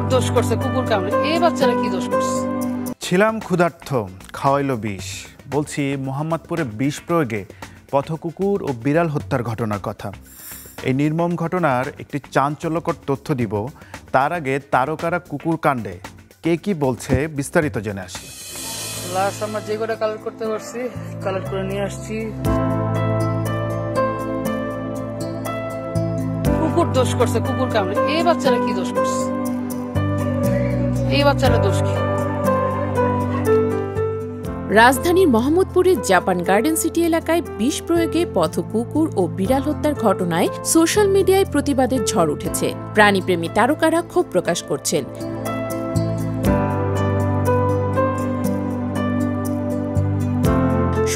কুকুর দোষ করছে, কুকুর কামড়ে। এই বাচ্চারা কি দোষ করছে? ছিলাম ক্ষুধার্ত, খাওয়াইলো বিষ। বলছি মোহাম্মদপুরে বিষ প্রয়োগে পথকুকুর ও বিড়াল হত্যার ঘটনার কথা। এই নির্মম ঘটনার একটি চাঞ্চল্যকর তথ্য দিব। তার আগে তারকারা কুকুর কাণ্ডে কে কি বলছে বিস্তারিত জেনে আসি। লাশ আমরা যে কটা কালেক্ট করতে পারছি কালেক্ট করে নিয়ে আসছি। কুকুর দোষ করছে, কুকুর কামড়ে। এই বাচ্চারা কি দোষ করছে? এই বাচ্চারা দোষ কি? রাজধানীর মোহাম্মদপুরের জাপান গার্ডেন সিটি এলাকায় বিষ প্রয়োগে পথ কুকুর ও বিড়াল হত্যার ঘটনায় সোশ্যাল মিডিয়ায় প্রতিবাদের ঝড় উঠেছে। প্রাণীপ্রেমী তারকারা ক্ষোভ প্রকাশ করছেন।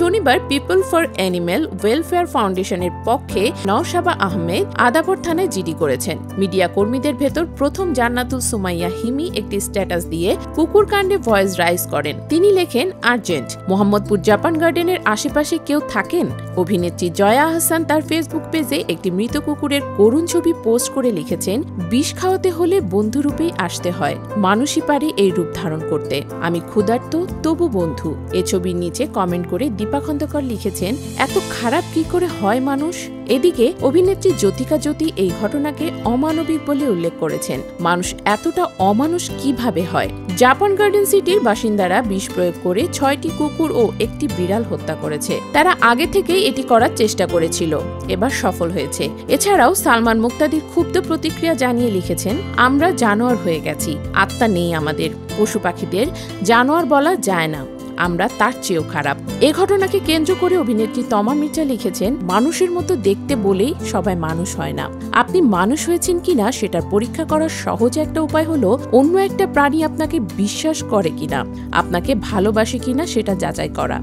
শনিবার পিপল ফর অ্যানিম্যাল ওয়েলফেয়ার ফাউন্ডেশনের পক্ষে নওশাবা আহমেদ আদাবর থানায় জিডি করেছেন। মিডিয়া কর্মীদের ভেতর প্রথম জান্নাতুল সুমাইয়া হিমি একটি স্ট্যাটাস দিয়ে কুকুর কাণ্ডে ভয়েস রাইজ করেন। তিনি লেখেন, আর্জেন্ট, মোহাম্মদপুর জাপান গার্ডেনের আশেপাশে কেউ থাকেন? অভিনেত্রী জয়া আহসান তার ফেসবুক পেজে একটি মৃত কুকুরের করুণ ছবি পোস্ট করে লিখেছেন, বিষ খাওয়াতে হলে বন্ধুরূপেই আসতে হয়, মানুষই পারে এই রূপ ধারণ করতে। আমি ক্ষুধার্ত তবু বন্ধু। এ ছবির নিচে কমেন্ট করে দীপা খন্দকার লিখেছেন, এত খারাপ কি করে হয় মানুষ? এদিকে অভিনেত্রী জ্যোতিকা জ্যোতি এই ঘটনাকে অমানবিক বলে উল্লেখ করেছেন। মানুষ এতটা অমানুষ কিভাবে হয়? জাপান গার্ডেন সিটির বাসিন্দারা বিষ প্রয়োগ করে 6টি কুকুর ও একটি বিড়াল হত্যা করেছে। তারা আগে থেকেই এটি করার চেষ্টা করেছিল, এবার সফল হয়েছে। এছাড়াও সালমান মুক্তাদির ক্ষুব্ধ প্রতিক্রিয়া জানিয়ে লিখেছেন, আমরা জানোয়ার হয়ে গেছি, আত্মা নেই আমাদের। পশু পাখিদের জানোয়ার বলা যায় না, আমরা তার চেয়েও খারাপ। এ ঘটনাকে কেন্দ্র করে অভিনেত্রী তমা মির্জা লিখেছেন, মানুষের মতো দেখতে বলেই সবাই মানুষ হয় না। আপনি মানুষ হয়েছেন কিনা সেটার পরীক্ষা করার সহজ একটা উপায় হলো অন্য একটা প্রাণী আপনাকে বিশ্বাস করে কিনা, আপনাকে ভালোবাসে কিনা সেটা যাচাই করা।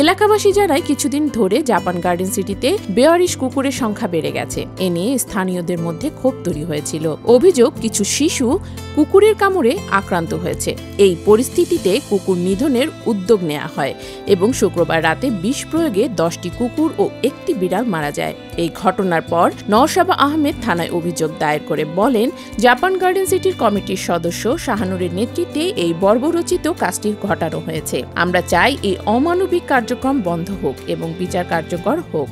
এলাকাবাসী জানায়, কিছুদিন ধরে জাপান গার্ডেন সিটিতে বেয়ারিশ কুকুরের সংখ্যা বেড়ে গেছে। এ নিয়ে স্থানীয়দের মধ্যে ক্ষোভ তৈরি হয়েছিল। অভিযোগ, কিছু শিশু কুকুরের কামড়ে আক্রান্ত হয়েছে। এই পরিস্থিতিতে কুকুর নিধনের উদ্যোগ নেওয়া হয় এবং শুক্রবার রাতে বিষ প্রয়োগে 10টি কুকুর ও একটি বিড়াল মারা যায়। এই ঘটনার পর নওশাবা আহমেদ থানায় অভিযোগ দায়ের করে বলেন, জাপান গার্ডেন সিটির কমিটির সদস্য শাহানুরের নেতৃত্বে এই বর্বরচিত কাজটি ঘটানো হয়েছে। আমরা চাই এই অমানবিক কার্যক্রম বন্ধ হোক এবং বিচার কার্যকর হোক।